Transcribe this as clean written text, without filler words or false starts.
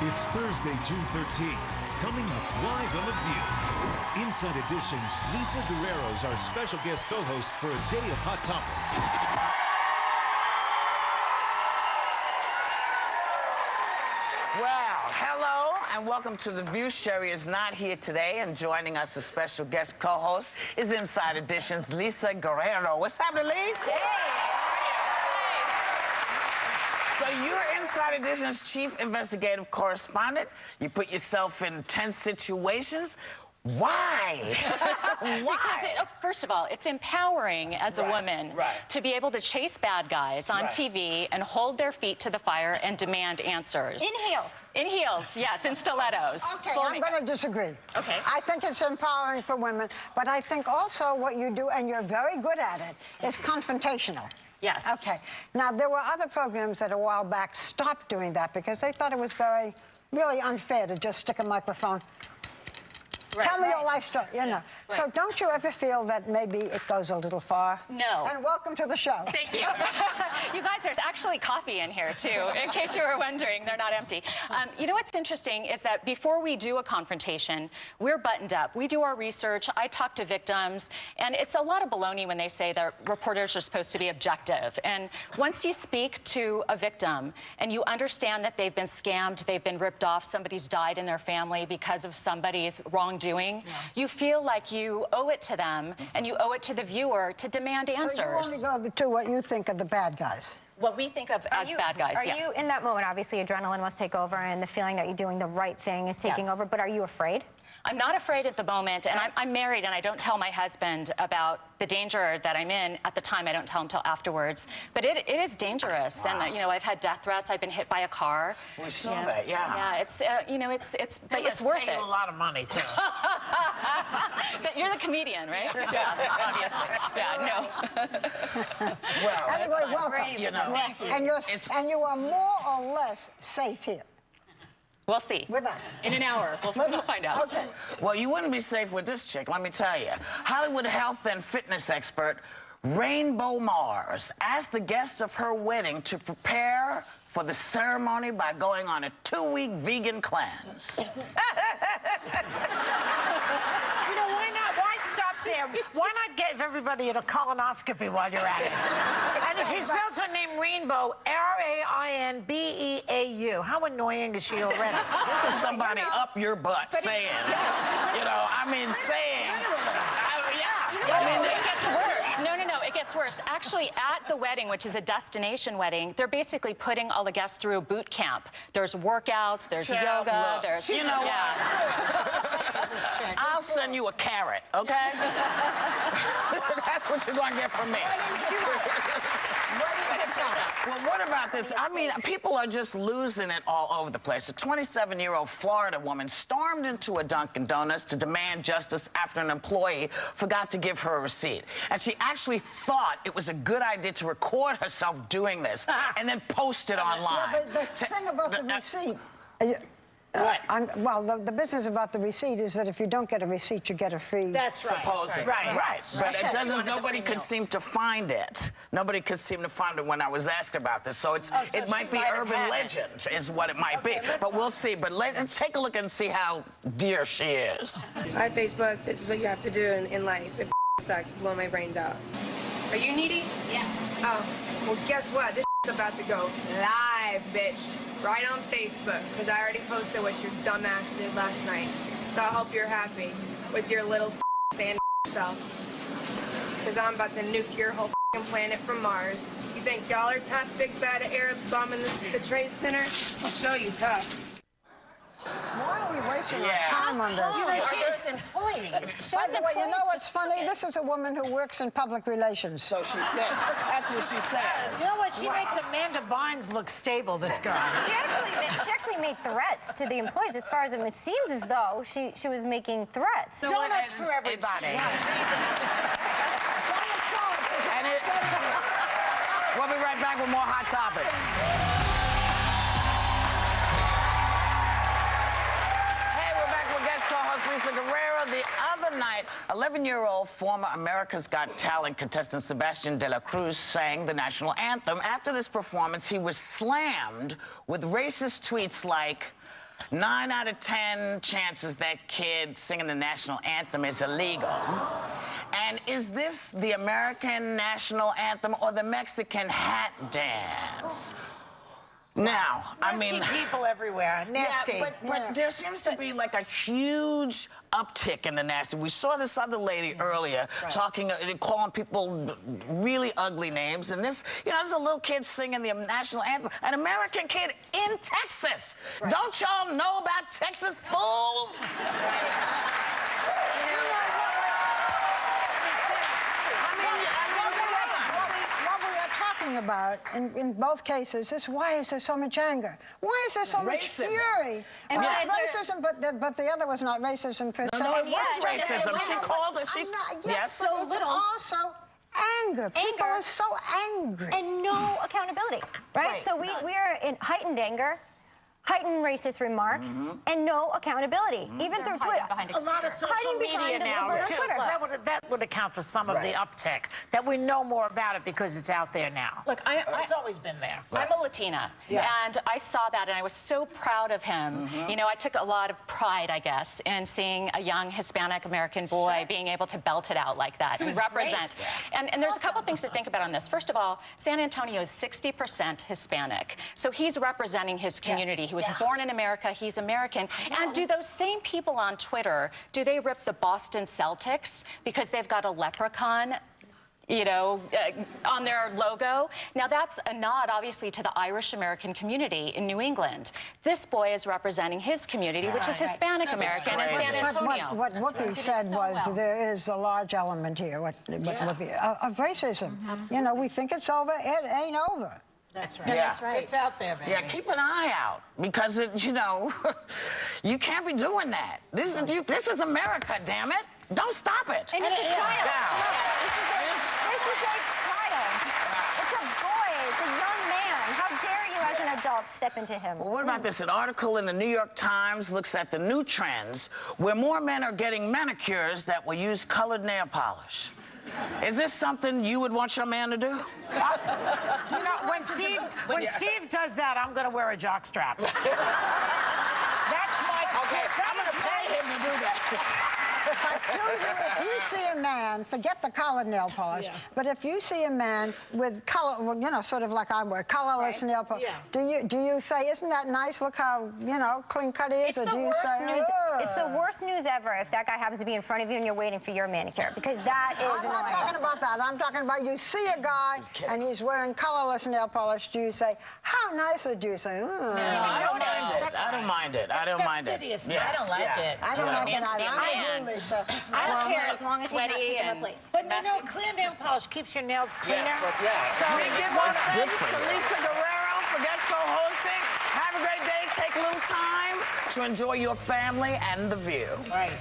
It's Thursday, June 13th. Coming up live on The View. Inside Edition's Lisa Guerrero is our special guest co-host for a day of Hot Topics. Well, hello and welcome to The View. Sherry is not here today, and joining us as special guest co-host is Inside Edition's Lisa Guerrero. What's happening, Lisa? Hey. So you're Inside Edition's chief investigative correspondent. You put yourself in tense situations. Why? Why? Because, first of all, it's empowering as a woman to be able to chase bad guys on TV and hold their feet to the fire and demand answers. In heels. In heels, yes, in stilettos. Okay, I'm going to disagree. Okay. I think it's empowering for women, but I think also what you do, and you're very good at it, is confrontational. Yes. Okay. Now, there were other programs that a while back stopped doing that because they thought it was really unfair to just stick a microphone. Tell me your life story, you know. So don't you ever feel that maybe it goes a little far? No. And welcome to the show. Thank you. You guys, there's actually coffee in here, too, in case you were wondering. They're not empty. You know what's interesting is that before we do a confrontation, we're buttoned up. We do our research. I talk to victims. And it's a lot of baloney when they say that reporters are supposed to be objective. And once you speak to a victim and you understand that they've been scammed, they've been ripped off, somebody's died in their family because of somebody's wrongdoing, you feel like you owe it to them and you owe it to the viewer to demand answers. So you only go to what you think are the bad guys. What we think of as bad guys, Are you, in that moment, obviously adrenaline must take over and the feeling that you're doing the right thing is taking over, but are you afraid? I'm not afraid at the moment, and I'm married, and I don't tell my husband about the danger that I'm in at the time. I don't tell him till afterwards. But it is dangerous, and you know, I've had death threats. I've been hit by a car. We saw that, yeah. Yeah, it's you know, it's but it's worth it. A lot of money too. You're the comedian, right? Yeah, obviously. Yeah, no. Well, Anyway, welcome. you know, And you are more or less safe here. We'll see. With us. In an hour, we'll find out. Okay. well, you wouldn't be safe with this chick, let me tell you. Hollywood health and fitness expert Rainbow Mars asked the guests of her wedding to prepare for the ceremony by going on a 2-week vegan cleanse. You know, why not? Why stop there? Why not give everybody a colonoscopy while you're at it? And she spells her name Rainbow, R-A-I-N-B-E-A-U. How annoying is she already? This is somebody up your butt saying, you know, I mean, saying, It gets worse. No, it gets worse. Actually, at the wedding, which is a destination wedding, they're basically putting all the guests through a boot camp. There's workouts, there's yoga, there's... You know what? I'll send you a carrot, okay? That's what you're going to get from me. Well, what about this? I mean, people are just losing it all over the place. A 27-year-old Florida woman stormed into a Dunkin' Donuts to demand justice after an employee forgot to give her a receipt. And she actually thought it was a good idea to record herself doing this and then post it online. Yeah, but the thing about the receipt... well, the business about the receipt is that if you don't get a receipt, you get a free... That's right. Supposedly. Right. But it doesn't, nobody could seem to find it. Nobody could seem to find it when I was asked about this. So it might be urban legend is what it might be. But we'll see. But let's take a look and see how dear she is. Hi, Facebook. This is what you have to do in life. If sucks, blow my brains out. Are you needy? Yeah. Oh, well, guess what? This about to go live, bitch. Right on Facebook, because I already posted what your dumbass did last night. So I hope you're happy with your little fan self. Because I'm about to nuke your whole planet from Mars. You think y'all are tough, big bad Arabs bombing the Trade Center? I'll show you tough. Why are we wasting our time on this? Those employees. By the way, you know what's funny? This is a woman who works in public relations. So she said. That's what she says. You know what? She makes Amanda Bynes look stable, this girl. She actually made threats to the employees. As far as it seems as though she was making threats. Donuts for everybody. We'll be right back with more Hot Topics. Lisa Guerrero. The other night, 11-year-old former America's Got Talent contestant Sebastian de la Cruz sang the national anthem. After this performance, he was slammed with racist tweets like, 9 out of 10 chances that kid singing the national anthem is illegal. And is this the American national anthem or the Mexican hat dance? Now, I mean... Nasty people everywhere. Nasty. Yeah, but there seems to be like a huge uptick in the nasty. We saw this other lady earlier calling people really ugly names. And this, there's a little kid singing the national anthem, an American kid in Texas. Right. Don't y'all know about Texas fools? About in both cases is why is there so much anger? Why is there so much fury? And racism, but the other was not racism per se. No, it was racism. She called it. Yes, so it's also anger. People are so angry. And no accountability, right? So we are in heightened anger, heightened racist remarks, and no accountability, even through Twitter. A lot of social media now, too. That would account for some of the uptick, that we know more about it because it's out there now. Look, it's always been there. I'm a Latina, and I saw that, and I was so proud of him. I took a lot of pride, I guess, in seeing a young Hispanic American boy being able to belt it out like that and represent. And there's a couple things to think about on this. First of all, San Antonio is 60% Hispanic, so he's representing his community. He was born in America. He's American. And do those same people on Twitter, do they rip the Boston Celtics because they've got a leprechaun, on their logo? Now, that's a nod, obviously, to the Irish-American community in New England. This boy is representing his community, which is Hispanic-American in San Antonio. What Whoopi said was there is a large element here of racism. We think it's over. It ain't over. That's right. That's right. It's out there, baby. Yeah, keep an eye out because you can't be doing that. This is America, damn it! Don't stop it. And it's a child. This is a child. It's a boy. It's a young man. How dare you, as an adult, step into him? Well, what about this? An article in the New York Times looks at the new trends where more men are getting manicures that will use colored nail polish. Is this something you would want your man to do? When Steve does that, I'm going to wear a jockstrap. That's my... Okay, I'm going to pay him to do that. If you see a man, forget the colored nail polish, but if you see a man with color, sort of like I wear, colorless nail polish, do you say, isn't that nice? Look how, clean cut he is? It's the worst news. It's the worst news ever if that guy happens to be in front of you and you're waiting for your manicure, because that is I'm not talking about that. I'm talking about you see a guy and he's wearing colorless nail polish. Do you say, how nice? Or do you say, No, I don't mind it. I don't mind it. I don't mind it. Yes. I don't like it. I don't like it either. I don't care as long as he's not taking my place. But clear nail polish keeps your nails cleaner. So we give our thanks to Lisa Guerrero for guest co-hosting. Have a great day. Take a little time to enjoy your family and the view. Right.